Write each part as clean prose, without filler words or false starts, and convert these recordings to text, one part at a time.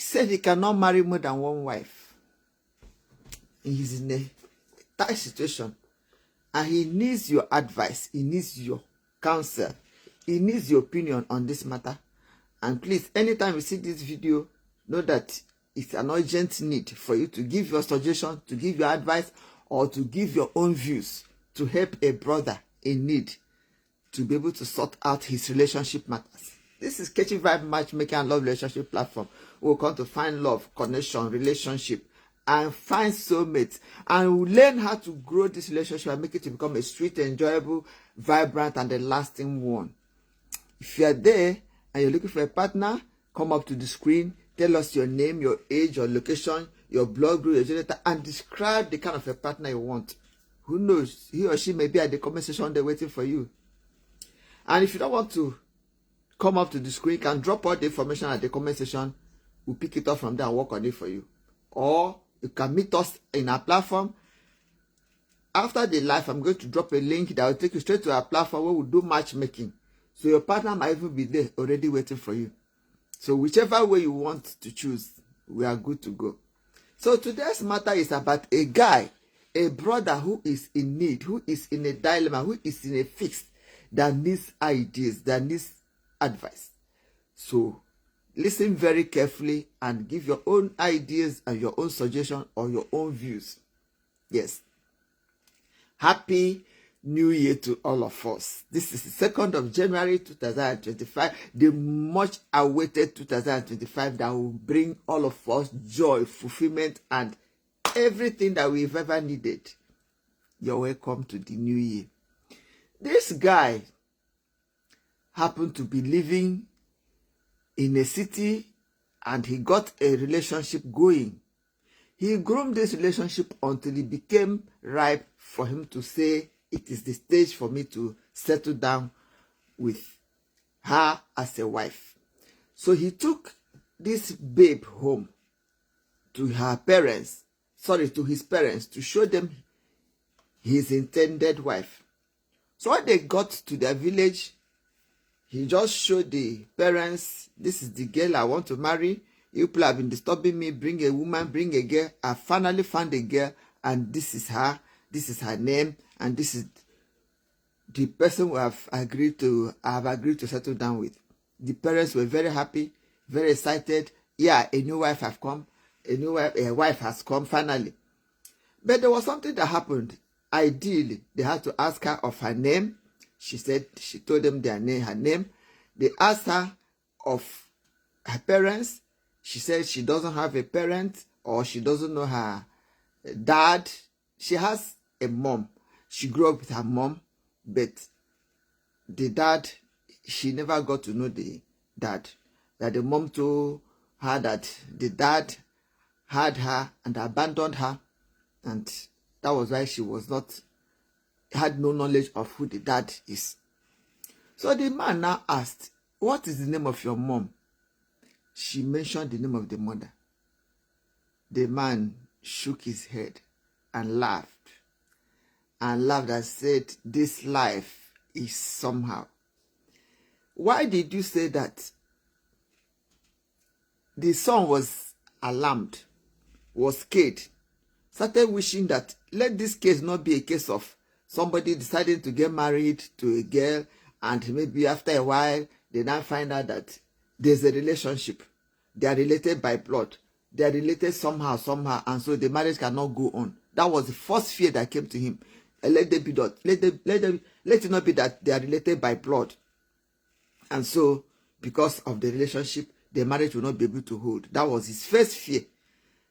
said he cannot marry more than one wife. He's in a tight situation. And he needs your advice. He needs your counsel. He needs your opinion on this matter. And please, anytime you see this video, know that it's an urgent need for you to give your suggestion, to give your advice, or to give your own views to help a brother in need to be able to sort out his relationship matters. This is Kechi Vibe Matchmaking and Love Relationship Platform. We'll come to find love, connection, relationship, and find soulmates. And we'll learn how to grow this relationship and make it to become a sweet, enjoyable, vibrant, and a lasting one. If you are there and you're looking for a partner, come up to the screen, tell us your name, your age, your location, your blood group, your gender, and describe the kind of a partner you want. Who knows? He or she may be at the comment section there waiting for you. And if you don't want to come up to the screen, you can drop all the information at the comment section. We'll pick it up from there and work on it for you. Or you can meet us in our platform. After the live, I'm going to drop a link that will take you straight to our platform where we'll do matchmaking. So your partner might even be there already waiting for you. So whichever way you want to choose, we are good to go. So today's matter is about a guy, a brother who is in need, who is in a dilemma, who is in a fix, that needs ideas, that needs advice. So listen very carefully and give your own ideas and your own suggestion or your own views. Yes. Happy New Year to all of us. This is the 2nd of January 2025, the much awaited 2025 that will bring all of us joy, fulfillment, and everything that we've ever needed. You're welcome to the new year. This guy happened to be living in a city and he got a relationship going. He groomed this relationship until it became ripe for him to say, it is the stage for me to settle down with her as a wife. So he took this babe home to his parents to show them his intended wife. So when they got to their village, he just showed the parents, this is the girl I want to marry. You people have been disturbing me. Bring a woman, bring a girl. I finally found a girl, and this is her. This is her name, and this is the person I have agreed to settle down with. The parents were very happy, very excited. Yeah, a new wife has come. A wife has come finally. But there was something that happened. Ideally, they had to ask her of her name. She told them her name. They asked her of her parents. She said she doesn't have a parent, or she doesn't know her dad. She has a mom. She grew up with her mom, but the dad, she never got to know the dad. That the mom told her that the dad had her and abandoned her, and that was why she had no knowledge of who the dad is. So the man now asked, what is the name of your mom? She mentioned the name of the mother. The man shook his head and laughed. And laughed and said, this life is somehow. Why did you say that? The son was alarmed, was scared, started wishing that let this case not be a case of somebody deciding to get married to a girl, and maybe after a while they now find out that there's a relationship. They are related by blood. They are related somehow, and so the marriage cannot go on. That was the first fear that came to him. Let it not be that they are related by blood. And so, because of the relationship, the marriage will not be able to hold. That was his first fear.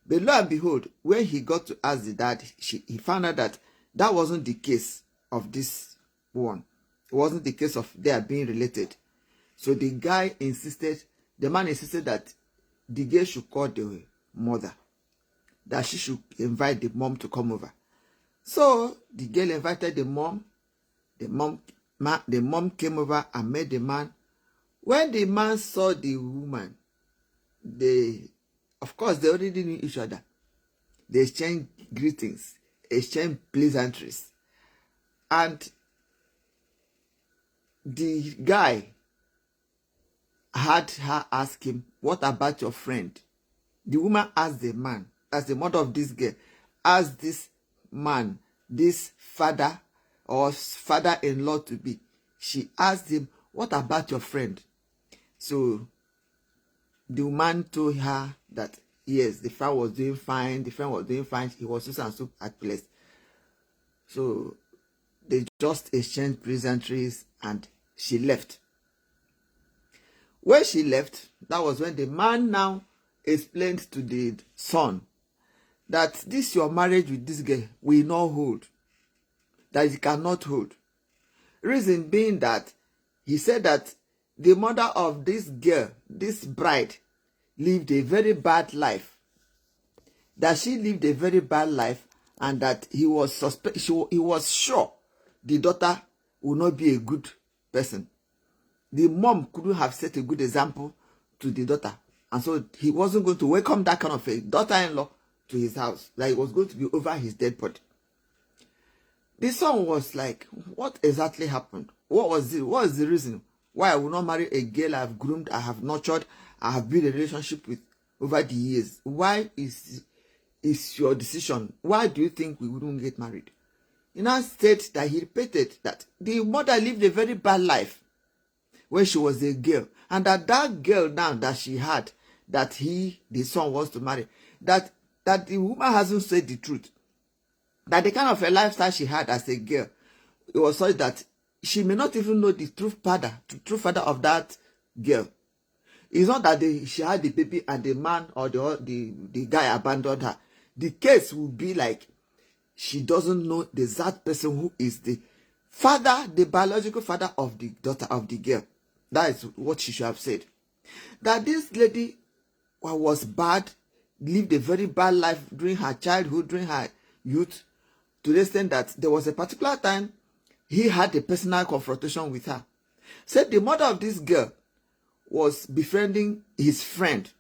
But lo and behold, when he got to ask the dad, he found out that that wasn't the case of this one. It wasn't the case of they are being related. So the man insisted that the girl should call the mother, that she should invite the mom to come over. So the girl invited the mom. The mom came over and met the man. When the man saw the woman, of course, they already knew each other. They exchanged greetings, exchanged pleasantries. And the guy had her ask him, what about your friend? The woman asked the man, as the mother of this girl, asked this man, this father or father-in-law to be. She asked him, what about your friend? So the woman told her that yes, the friend was doing fine, he was so at place. So they just exchanged pleasantries and she left. When she left, that was when the man now explained to the son that this your marriage with this girl will not hold, that it cannot hold. Reason being that he said that the mother of this girl, this bride, lived a very bad life. That she lived a very bad life, and that he was sure the daughter would not be a good person. The mom couldn't have set a good example to the daughter, and so he wasn't going to welcome that kind of a daughter-in-law to his house. Like it was going to be over his dead body. The son was like, what exactly happened? What was the reason why I will not marry a girl I have groomed, I have nurtured, I have built a relationship with over the years? Why is your decision? Why do you think we wouldn't get married? He now said that he repeated that the mother lived a very bad life when she was a girl, and that girl now that she had, that the son wants to marry, that the woman hasn't said the truth. That the kind of a lifestyle she had as a girl, it was such that she may not even know the true father of that girl. It's not that she had the baby and the man or the guy abandoned her. The case would be like she doesn't know the exact person who is the father, the biological father of the daughter of the girl. That is what she should have said. That this lady was bad, lived a very bad life during her childhood, during her youth, to the extent that there was a particular time he had a personal confrontation with her. Said the mother of this girl was befriending his friend,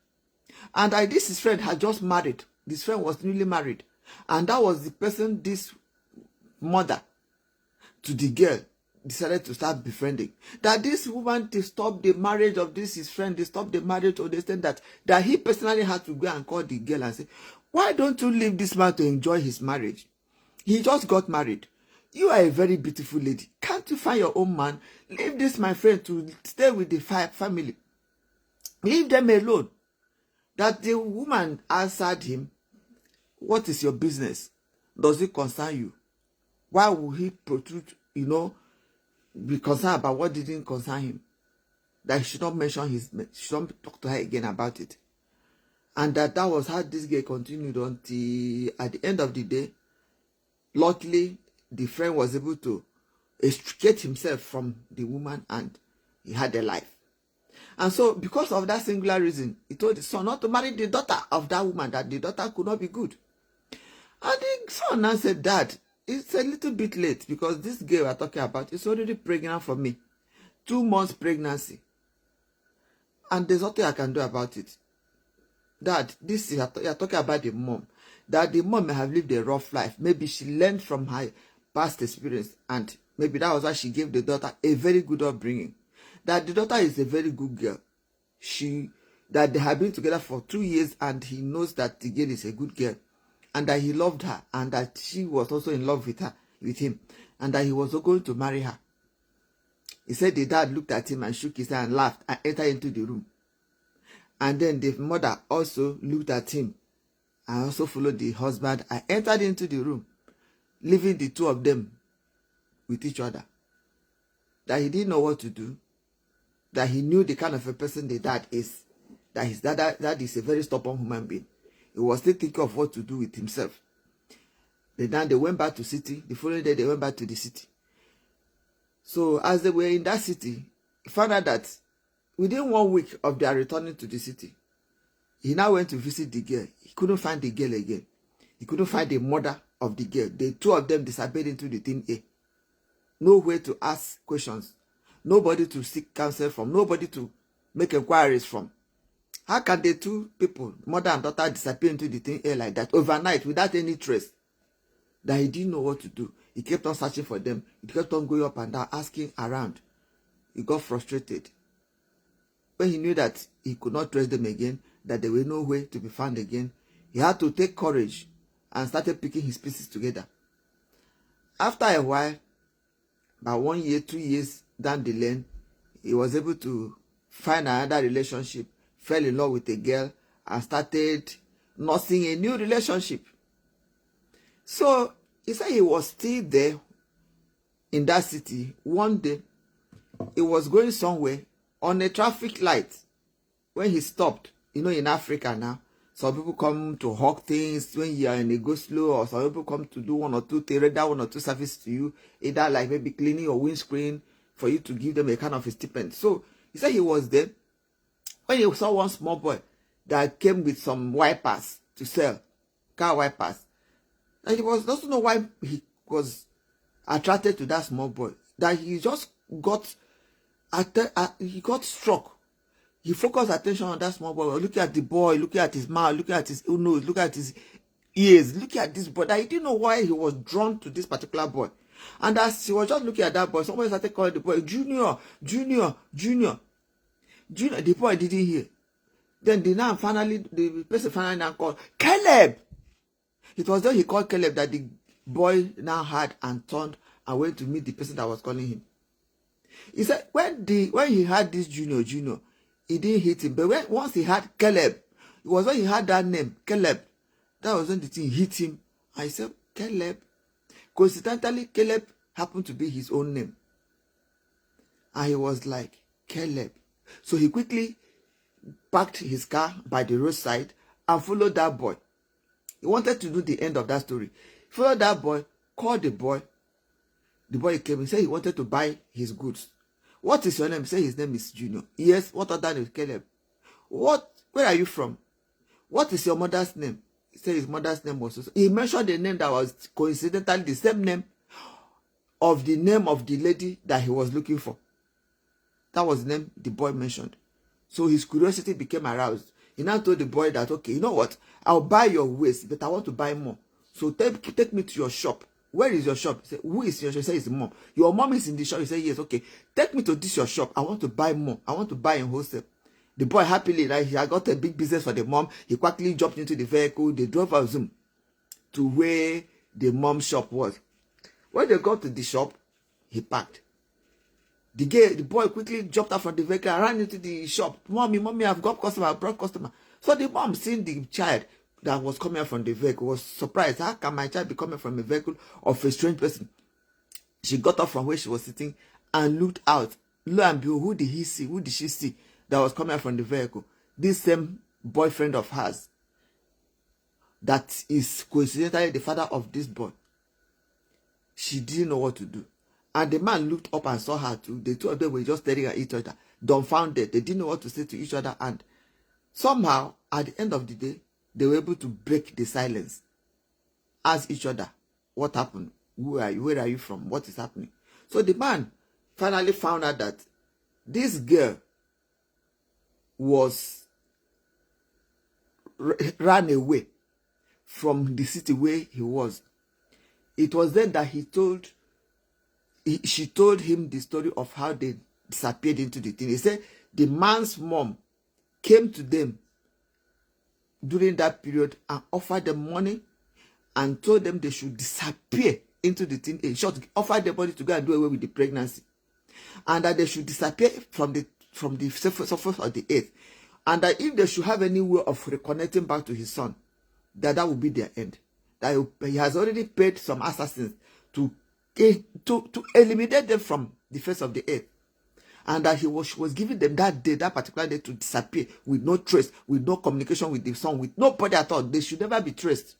and his friend had just married. This friend was newly married, and that was the person this mother to the girl decided to start befriending. That this woman to stop the marriage of his friend, they stopped the marriage to the extent that he personally had to go and call the girl and say, why don't you leave this man to enjoy his marriage? He just got married. You are a very beautiful lady. Can't you find your own man? Leave this, my friend, to stay with the family. Leave them alone. That the woman answered him, what is your business? Does it concern you? Why would he protrude, be concerned about what didn't concern him? That he should not should not talk to her again about it. And that was how this girl continued until at the end of the day, luckily, the friend was able to extricate himself from the woman and he had a life. And so, because of that singular reason, he told the son not to marry the daughter of that woman, that the daughter could not be good. And the son now said, Dad, it's a little bit late because this girl we're talking about is already pregnant for me. 2 months pregnancy. And there's nothing I can do about it. Dad, you're talking about the mom. That the mom may have lived a rough life. Maybe she learned from her past experience, and maybe that was why she gave the daughter a very good upbringing. That the daughter is a very good girl. That they have been together for 2 years, and he knows that the girl is a good girl, and that he loved her, and that she was also in love with him, and that he was going to marry her. He said the dad looked at him and shook his head and laughed and entered into the room. And then the mother also looked at him and also followed the husband and entered into the room, leaving the two of them with each other. That he didn't know what to do. That he knew the kind of a person the dad is. That his dad is a very stubborn human being. He was still thinking of what to do with himself. Then they went back to city. The following day they went back to the city. So as they were in that city, he found out that within 1 week of their returning to the city, he now went to visit the girl. He couldn't find the girl again. He couldn't find the mother of the girl. The two of them disappeared into the thin air. Nowhere to ask questions. Nobody to seek counsel from. Nobody to make inquiries from. How can the two people, mother and daughter, disappear into the thin air like that overnight without any trace? That he didn't know what to do. He kept on searching for them. He kept on going up and down, asking around. He got frustrated. When he knew that he could not trace them again, that there were no way to be found again, he had to take courage and started picking his pieces together. After a while, about 1 year, 2 years down the lane, he was able to find another relationship, fell in love with a girl, and started nursing a new relationship. So he said he was still there in that city. One day, he was going somewhere on a traffic light. When he stopped, in Africa now, some people come to hawk things when you are in a go-slow, or some people come to do one or two services to you, either like maybe cleaning your windscreen for you to give them a kind of a stipend. So he said he was there when he saw one small boy that came with some wipers to sell, car wipers. And he doesn't know why he was attracted to that small boy, that he just got struck. He focused attention on that small boy, looking at the boy, looking at his mouth, looking at his nose, looking at his ears, looking at this boy. That he didn't know why he was drawn to this particular boy. And as he was just looking at that boy, somebody started calling the boy, Junior, Junior, Junior. Junior, the boy didn't hear. Then the person finally now called, Caleb! It was then he called Caleb that the boy now had and turned and went to meet the person that was calling him. He said when he had this Junior, he didn't hit him. But once he had Caleb, it was when he had that name, Caleb, that was when the thing hit him. I said, Caleb. Coincidentally, Caleb happened to be his own name. And he was like, Caleb. So he quickly parked his car by the roadside and followed that boy. He wanted to know the end of that story. Followed that boy, called the boy. The boy came and said he wanted to buy his goods. What is your name? He said his name is Junior. Yes, what other name is Caleb? Where are you from? What is your mother's name? He said his mother's name was also. He mentioned the name that was coincidentally the same name of the lady that he was looking for. That was the name the boy mentioned. So his curiosity became aroused. He now told the boy that, okay, you know what? I'll buy your waist, but I want to buy more. So take me to your shop. Where is your shop? He said, who is your shop? He said, it's mom. Your mom is in the shop. He said, yes, okay. Take me to this your shop. I want to buy more. I want to buy in wholesale. The boy happily, like, he had got a big business for the mom. He quickly jumped into the vehicle. They drove a Zoom to where the mom's shop was. When they got to the shop, he parked. The boy quickly jumped out from the vehicle and ran into the shop. Mommy, I've got customer, I've brought customer. So the mom, seeing the child that was coming out from the vehicle, was surprised. How can my child be coming from a vehicle of a strange person? She got up from where she was sitting and looked out. Lo and behold, who did she see that was coming out from the vehicle? This same boyfriend of hers that is coincidentally the father of this boy. She didn't know what to do. And the man looked up and saw her too. The two of them were just staring at each other, dumbfounded. They didn't know what to say to each other. And somehow, at the end of the day, they were able to break the silence. Ask each other, what happened? Who are you? Where are you from? What is happening? So the man finally found out that this girl ran away from the city where he was. It was then that she told him the story of how they disappeared into the thing. He said the man's mom came to them during that period and offered them money and told them they should disappear into the thing. In short, offered the body to go and do away with the pregnancy, and that they should disappear from the surface of the earth, and that if they should have any way of reconnecting back to his son, that would be their end. That he has already paid some assassins to eliminate them from the face of the earth, and that she was giving them that particular day to disappear with no trace, with no communication with the son, with nobody at all. They should never be traced.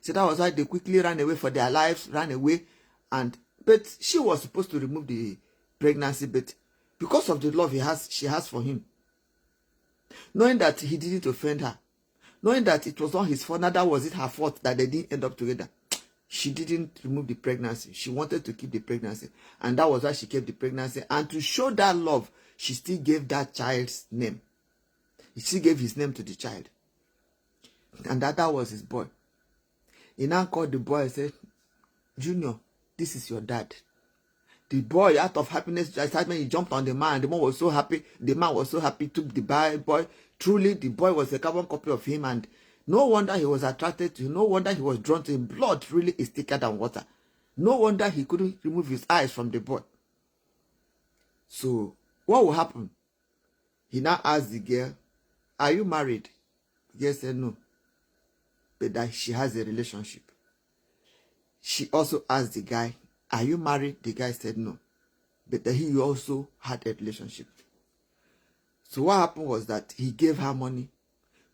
So that was why they quickly ran away for their lives, ran away, but she was supposed to remove the pregnancy, but because of the love she has for him, knowing that he didn't offend her, knowing that it was not his fault, neither was it her fault that they didn't end up together, she didn't remove the pregnancy. She wanted to keep the pregnancy, and that was why she kept the pregnancy. And to show that love, she still gave that child's name. She gave his name to the child, and that was his boy. He now called the boy and said, Junior, this is your dad. The boy, out of happiness, excitement, he jumped on the man. The man was so happy. The man was so happy, took the boy. Truly, the boy was a carbon copy of him, and no wonder he was attracted to him. No wonder he was drawn to him. Blood really is thicker than water. No wonder he couldn't remove his eyes from the boy. So, what will happen? He now asked the girl, "Are you married?" The girl said no, but that she has a relationship. She also asked the guy, "Are you married?" The guy said no, but that he also had a relationship. So what happened was that he gave her money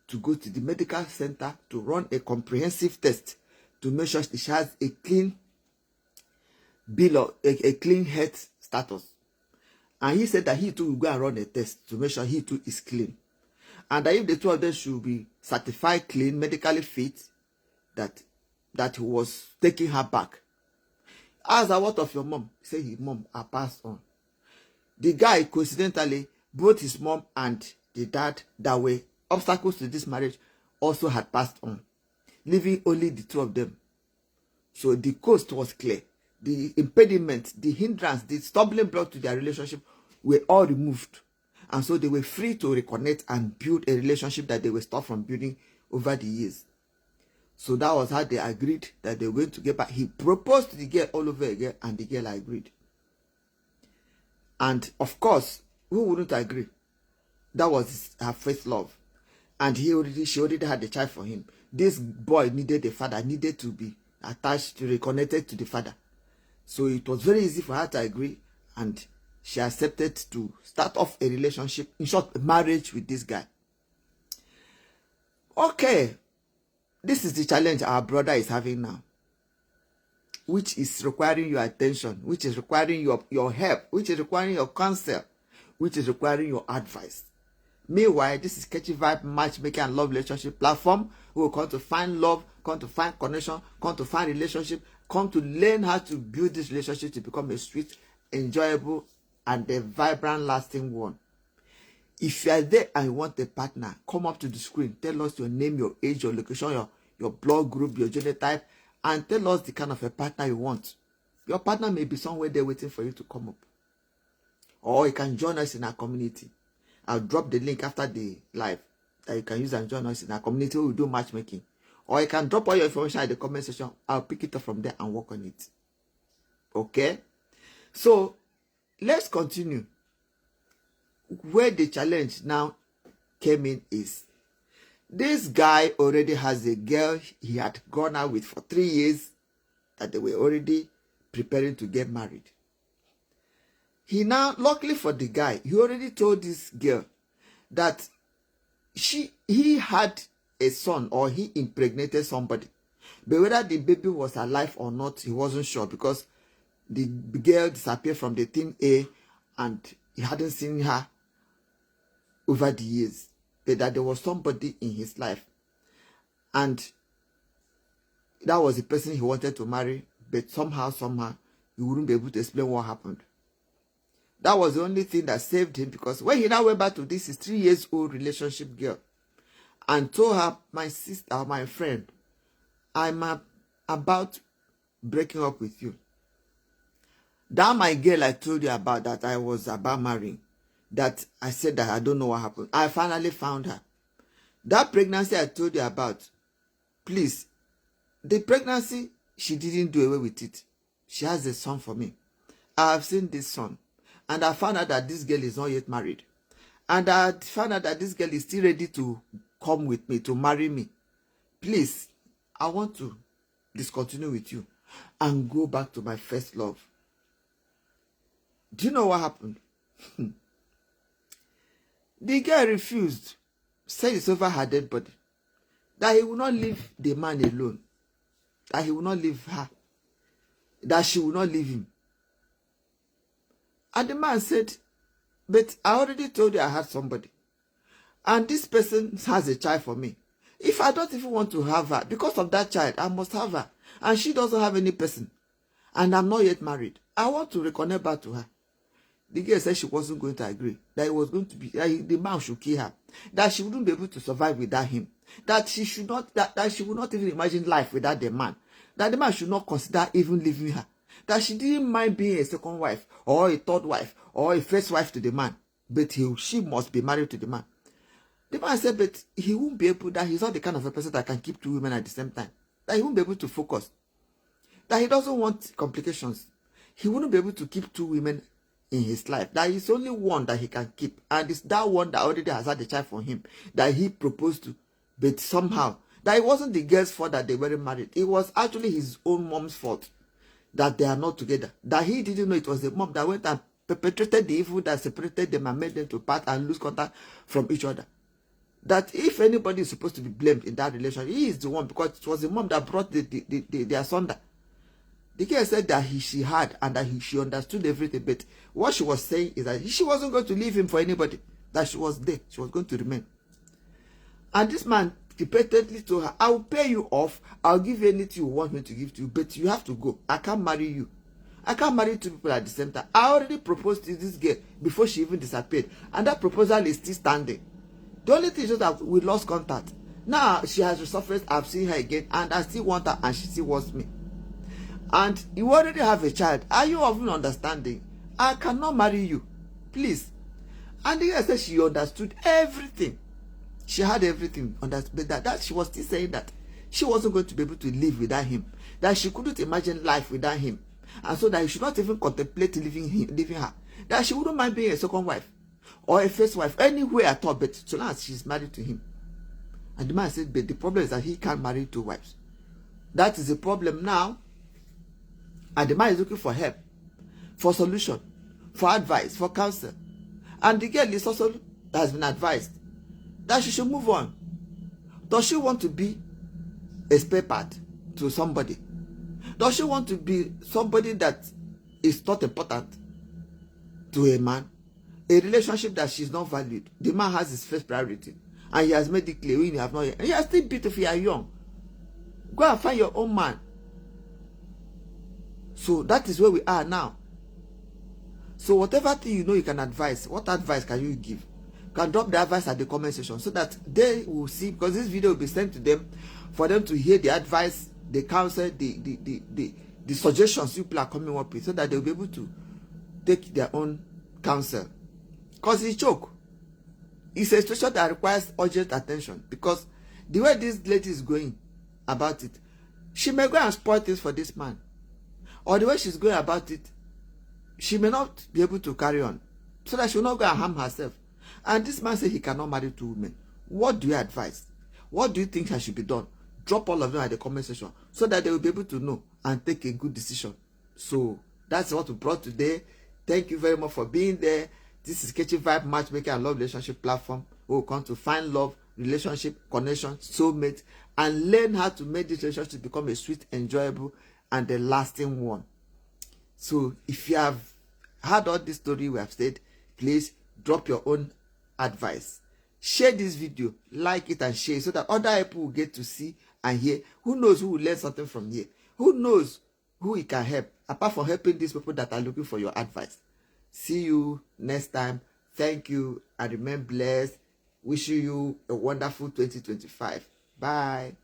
to go to the medical center to run a comprehensive test to make sure she has a clean bill of a clean health status. And he said that he too will go and run a test to make sure he too is clean. And that if the two of them should be certified clean, medically fit, that he was taking her back. Asked her, "What of your mom?" He said his mom are passed on. The guy, coincidentally, both his mom and the dad that were obstacles to this marriage also had passed on, leaving only the two of them. So the coast was clear. The impediment, the hindrance, the stumbling block to their relationship were all removed. And so they were free to reconnect and build a relationship that they were stopped from building over the years. So that was how they agreed that they were going to get back. He proposed to the girl all over again, and the girl agreed. And of course, who wouldn't agree? That was her first love. And she already had a child for him. This boy needed a father, needed to be attached, to reconnected to the father. So it was very easy for her to agree, and she accepted to start off a relationship, in short, a marriage with this guy. Okay, this is the challenge our brother is having now, which is requiring your attention, which is requiring your help, which is requiring your counsel, which is requiring your advice. Meanwhile, this is Catchy Vibe Matchmaking and Love Relationship platform. We will come to find love, come to find connection, come to find relationship, come to learn how to build this relationship to become a sweet, enjoyable, and a vibrant, lasting one. If you are there and you want a partner, come up to the screen. Tell us your name, your age, your location, your blood group, your genotype, and tell us the kind of a partner you want. Your partner may be somewhere there waiting for you to come up. Or you can join us in our community. I'll drop the link after the live that you can use and join us in our community where we do matchmaking. Or you can drop all your information in the comment section. I'll pick it up from there and work on it. Okay? So, let's continue. Where the challenge now came in is, this guy already has a girl he had gone out with for 3 years, that they were already preparing to get married. He now, luckily for the guy, he already told this girl that he had a son, or he impregnated somebody. But whether the baby was alive or not, he wasn't sure, because the girl disappeared from the team A and he hadn't seen her over the years. But that there was somebody in his life, and that was the person he wanted to marry, but somehow he wouldn't be able to explain what happened. That was the only thing that saved him, because when he now went back to this his 3 years old relationship girl and told her, "My sister, my friend, I'm about breaking up with you. That my girl I told you about, that I was about marrying, that I said that I don't know what happened. I finally found her. That pregnancy I told you about, please, the pregnancy, she didn't do away with it. She has a son for me. I have seen this son. And I found out that this girl is not yet married. And I found out that this girl is still ready to come with me, to marry me. Please, I want to discontinue with you and go back to my first love." Do you know what happened? The girl refused. Said it's over her dead body. That he will not leave the man alone. That he will not leave her. That she will not leave him. And the man said, "But I already told you I had somebody. And this person has a child for me. If I don't even want to have her, because of that child, I must have her. And she doesn't have any person. And I'm not yet married. I want to reconnect back to her." The girl said she wasn't going to agree. That it was going to be, that the man should kill her. That she wouldn't be able to survive without him. That she should not, that she would not even imagine life without the man. That the man should not consider even leaving her. that she didn't mind being a second wife or a third wife or a first wife to the man, but she must be married to the man. The man said, but he won't be able, that he's not the kind of a person that can keep 2 women at the same time. That he won't be able to focus. That he doesn't want complications. He wouldn't be able to keep 2 women in his life. That is only one that he can keep. And it's that one that already has had a child for him that he proposed to. But somehow, that it wasn't the girl's fault that they weren't married. It was actually his own mom's fault that they are not together. That he didn't know it was the mom that went and perpetrated the evil that separated them and made them to part and lose contact from each other. That if anybody is supposed to be blamed in that relationship, he is the one, because it was the mom that brought the asunder. The girl said that she had and that she understood everything, but what she was saying is that she wasn't going to leave him for anybody. That she was there, she was going to remain. And this man repeatedly told her, I will pay you off, I'll give you anything you want me to give to you, but you have to go. I can't marry you. I can't marry 2 people at the same time. I already proposed to this girl before she even disappeared, and that proposal is still standing. The only thing is just that we lost contact. Now she has resurfaced, I've seen her again, and I still want her, and she still wants me. And you already have a child. Are you even understanding? I cannot marry you. Please. And the girl said she understood everything. She had everything. But that she was still saying that she wasn't going to be able to live without him. That she couldn't imagine life without him. And so that he should not even contemplate leaving her. That she wouldn't mind being a second wife or a first wife anywhere at all. But so long as she's married to him. And the man said, but the problem is that he can't marry 2 wives. That is the problem now. And the man is looking for help, for solution, for advice, for counsel. And the girl is also has been advised that she should move on. Does she want to be a spare part to somebody? Does she want to be somebody that is not important to a man? A relationship that she's not valued. The man has his first priority. And he has made it clear when you have not yet. And you are still beautiful, you are young. Go and find your own man. So that is where we are now. So whatever thing you know you can advise, what advice can you give? You can drop the advice at the comment section so that they will see, because this video will be sent to them for them to hear the advice, the counsel, the suggestions people are coming up with, so that they'll be able to take their own counsel. Because it's a joke. It's a situation that requires urgent attention, because the way this lady is going about it, she may go and spoil things for this man. Or the way she's going about it, she may not be able to carry on. So that she will not go and harm herself. And this man said he cannot marry 2 women. What do you advise? What do you think should be done? Drop all of them at the comment section so that they will be able to know and take a good decision. So that's what we brought today. Thank you very much for being there. This is Kechi Vibe Matchmaker and Love Relationship Platform. We will come to find love, relationship, connection, soulmate, and learn how to make this relationship become a sweet, enjoyable, and the lasting one. So if you have heard all this story we have said, please drop your own advice. Share this video, like it and share, so that other people will get to see and hear. Who knows who will learn something from here? Who knows who it can help, apart from helping these people that are looking for your advice. See you next time. Thank you and remain blessed. Wishing you a wonderful 2025. Bye.